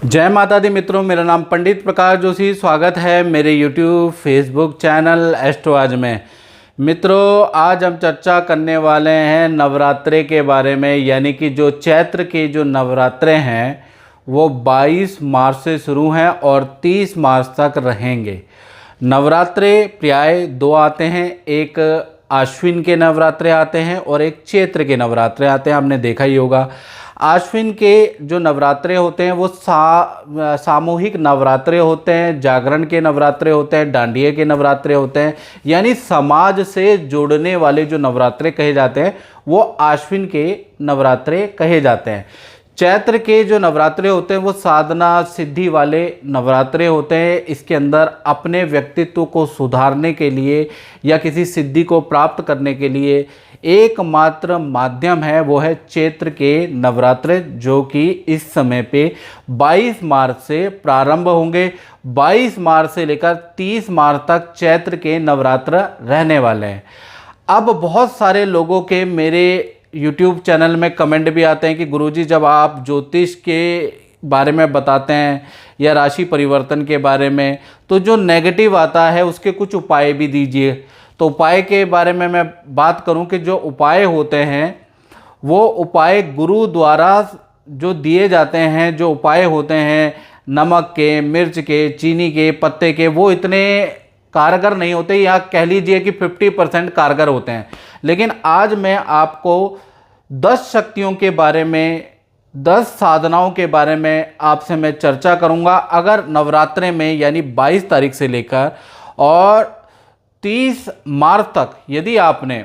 जय माता दी मित्रों, मेरा नाम पंडित प्रकाश जोशी। स्वागत है मेरे YouTube फेसबुक चैनल एस्ट्रोआज में। मित्रों, आज हम चर्चा करने वाले हैं नवरात्रे के बारे में, यानी कि जो चैत्र के जो नवरात्रे हैं वो 22 मार्च से शुरू हैं और 30 मार्च तक रहेंगे। नवरात्रे प्राय दो आते हैं, एक आश्विन के नवरात्रे आते हैं और एक चैत्र के नवरात्रे आते हैं। आपने देखा ही होगा, आश्विन के जो नवरात्रे होते हैं वो सामूहिक नवरात्रे होते हैं, जागरण के नवरात्रे होते हैं, डांडिया के नवरात्रे होते हैं, यानी समाज से जोड़ने वाले जो नवरात्रे कहे जाते हैं वो आश्विन के नवरात्रे कहे जाते हैं। चैत्र के जो नवरात्रे होते हैं वो साधना सिद्धि वाले नवरात्रे होते हैं। इसके अंदर अपने व्यक्तित्व को सुधारने के लिए या किसी सिद्धि को प्राप्त करने के लिए एकमात्र माध्यम है, वो है चैत्र के नवरात्रे, जो कि इस समय पे 22 मार्च से प्रारंभ होंगे। 22 मार्च से लेकर 30 मार्च तक चैत्र के नवरात्र रहने वाले हैं। अब बहुत सारे लोगों के मेरे YouTube चैनल में कमेंट भी आते हैं कि गुरुजी, जब आप ज्योतिष के बारे में बताते हैं या राशि परिवर्तन के बारे में, तो जो नेगेटिव आता है उसके कुछ उपाय भी दीजिए। तो उपाय के बारे में मैं बात करूं कि जो उपाय होते हैं वो उपाय गुरु द्वारा जो दिए जाते हैं, जो उपाय होते हैं नमक के, मिर्च के, चीनी के, पत्ते के, वो इतने कारगर नहीं होते, या कह लीजिए कि 50% कारगर होते हैं। लेकिन आज मैं आपको 10 शक्तियों के बारे में, 10 साधनाओं के बारे में आपसे मैं चर्चा करूंगा। अगर नवरात्रे में यानी 22 तारीख से लेकर और 30 मार्च तक यदि आपने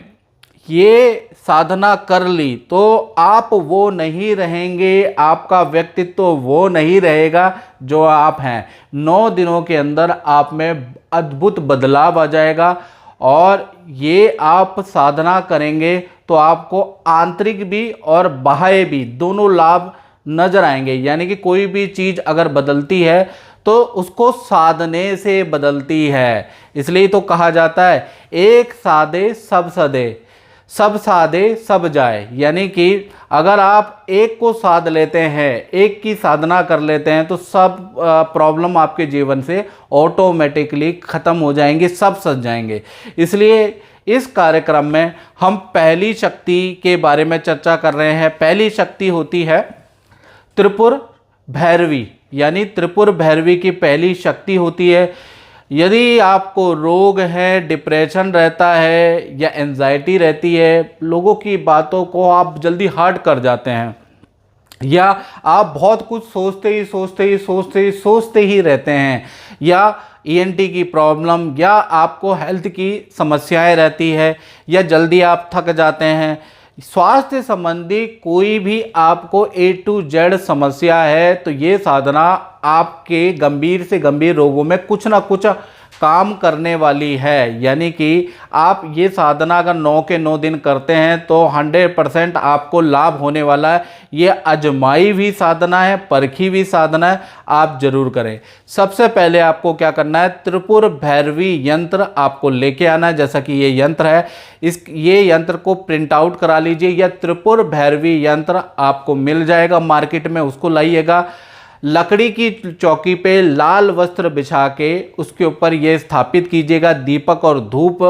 ये साधना कर ली तो आप वो नहीं रहेंगे, आपका व्यक्तित्व वो नहीं रहेगा जो आप हैं। 9 दिनों के अंदर आप में अद्भुत बदलाव आ जाएगा और ये आप साधना करेंगे तो आपको आंतरिक भी और बाह्य भी दोनों लाभ नजर आएंगे। यानी कि कोई भी चीज़ अगर बदलती है तो उसको साधने से बदलती है। इसलिए तो कहा जाता है एक साधे सब सधे, सब साधे सब जाए। यानी कि अगर आप एक को साध लेते हैं, एक की साधना कर लेते हैं, तो सब प्रॉब्लम आपके जीवन से ऑटोमेटिकली ख़त्म हो जाएंगे, सब सज जाएंगे। इसलिए इस कार्यक्रम में हम पहली शक्ति के बारे में चर्चा कर रहे हैं। पहली शक्ति होती है त्रिपुर भैरवी, यानी त्रिपुर भैरवी की पहली शक्ति होती है। यदि आपको रोग है, डिप्रेशन रहता है या एंजाइटी रहती है, लोगों की बातों को आप जल्दी हर्ट कर जाते हैं, या आप बहुत कुछ सोचते ही रहते हैं, या ईएनटी की प्रॉब्लम, या आपको हेल्थ की समस्याएं रहती है, या जल्दी आप थक जाते हैं, स्वास्थ्य संबंधी कोई भी आपको A to Z समस्या है, तो ये साधना आपके गंभीर से गंभीर रोगों में कुछ ना कुछ काम करने वाली है। यानी कि आप ये साधना अगर 9 के 9 दिन करते हैं तो 100% आपको लाभ होने वाला है। ये अजमाई भी साधना है, परखी भी साधना है, आप जरूर करें। सबसे पहले आपको क्या करना है, त्रिपुर भैरवी यंत्र आपको लेके आना है। जैसा कि ये यंत्र है, ये यंत्र को प्रिंट आउट करा लीजिए, या त्रिपुर भैरवी यंत्र आपको मिल जाएगा मार्केट में, उसको लाइएगा। लकड़ी की चौकी पे लाल वस्त्र बिछा के उसके ऊपर ये स्थापित कीजिएगा। दीपक और धूप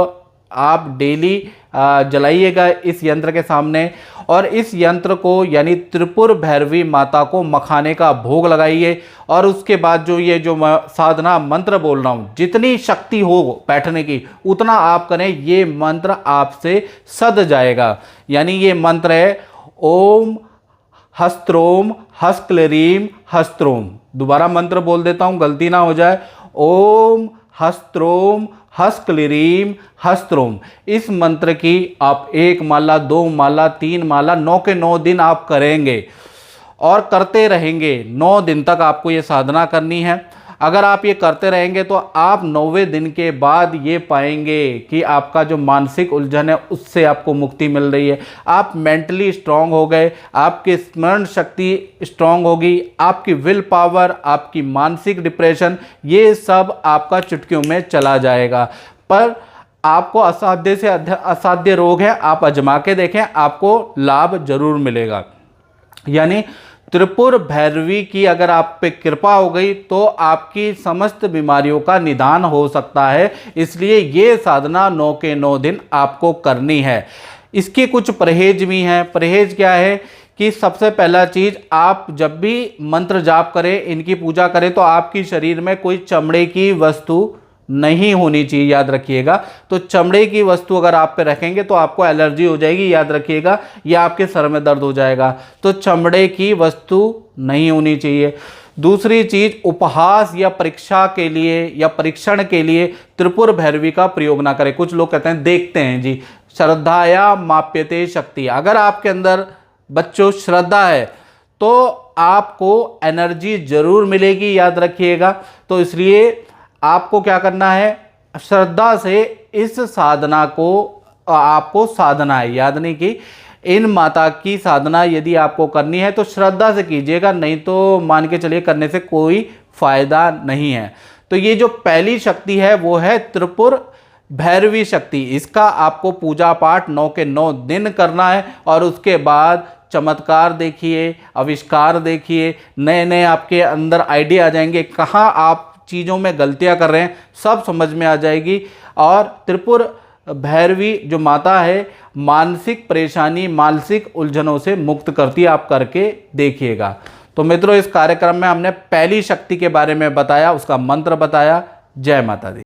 आप डेली जलाइएगा इस यंत्र के सामने, और इस यंत्र को यानी त्रिपुर भैरवी माता को मखाने का भोग लगाइए। और उसके बाद जो ये जो साधना मंत्र बोल रहा हूँ, जितनी शक्ति हो बैठने की उतना आप करें, ये मंत्र आपसे सद जाएगा। यानी ये मंत्र है ओम हस्त्रोम हस्क्लरीम हस्त्रोम। दोबारा मंत्र बोल देता हूं, गलती ना हो जाए। ओम हस्त्रोम हस्क्लरीम हस्त्रोम। इस मंत्र की आप 1 माला, 2 माला, 3 माला 9 के 9 दिन आप करेंगे और करते रहेंगे। 9 दिन तक आपको ये साधना करनी है। अगर आप ये करते रहेंगे तो आप 9वें दिन के बाद ये पाएंगे कि आपका जो मानसिक उलझन है उससे आपको मुक्ति मिल रही है। आप मेंटली स्ट्रांग हो गए, आपकी स्मरण शक्ति स्ट्रांग होगी, आपकी विल पावर, आपकी मानसिक डिप्रेशन, ये सब आपका चुटकियों में चला जाएगा। पर आपको असाध्य से असाध्य रोग है, आप आजमा के देखें, आपको लाभ जरूर मिलेगा। यानी त्रिपुर भैरवी की अगर आप पे कृपा हो गई तो आपकी समस्त बीमारियों का निदान हो सकता है। इसलिए ये साधना 9 के 9 दिन आपको करनी है। इसके कुछ परहेज भी हैं। परहेज क्या है कि सबसे पहला चीज़, आप जब भी मंत्र जाप करें, इनकी पूजा करें, तो आपकी शरीर में कोई चमड़े की वस्तु नहीं होनी चाहिए, याद रखिएगा। तो चमड़े की वस्तु अगर आप पे रखेंगे तो आपको एलर्जी हो जाएगी, याद रखिएगा, या आपके सर में दर्द हो जाएगा। तो चमड़े की वस्तु नहीं होनी चाहिए। दूसरी चीज़, उपहास या परीक्षा के लिए या परीक्षण के लिए त्रिपुर भैरवी का प्रयोग ना करें। कुछ लोग कहते हैं, देखते हैं जी, श्रद्धाया माप्यते शक्ति। अगर आपके अंदर बच्चों श्रद्धा है तो आपको एनर्जी जरूर मिलेगी, याद रखिएगा। तो इसलिए आपको क्या करना है, श्रद्धा से इस साधना को आपको साधना है, याद नहीं कि इन माता की साधना यदि आपको करनी है तो श्रद्धा से कीजिएगा, नहीं तो मान के चलिए करने से कोई फायदा नहीं है। तो ये जो पहली शक्ति है वो है त्रिपुर भैरवी शक्ति। इसका आपको पूजा पाठ 9 के 9 दिन करना है और उसके बाद चमत्कार देखिए, आविष्कार देखिए, नए नए आपके अंदर आइडिया आ जाएंगे, कहाँ आप चीज़ों में गलतियां कर रहे हैं सब समझ में आ जाएगी। और त्रिपुर भैरवी जो माता है मानसिक परेशानी, मानसिक उलझनों से मुक्त करती है। आप करके देखिएगा। तो मित्रों, इस कार्यक्रम में हमने पहली शक्ति के बारे में बताया, उसका मंत्र बताया। जय माता दी।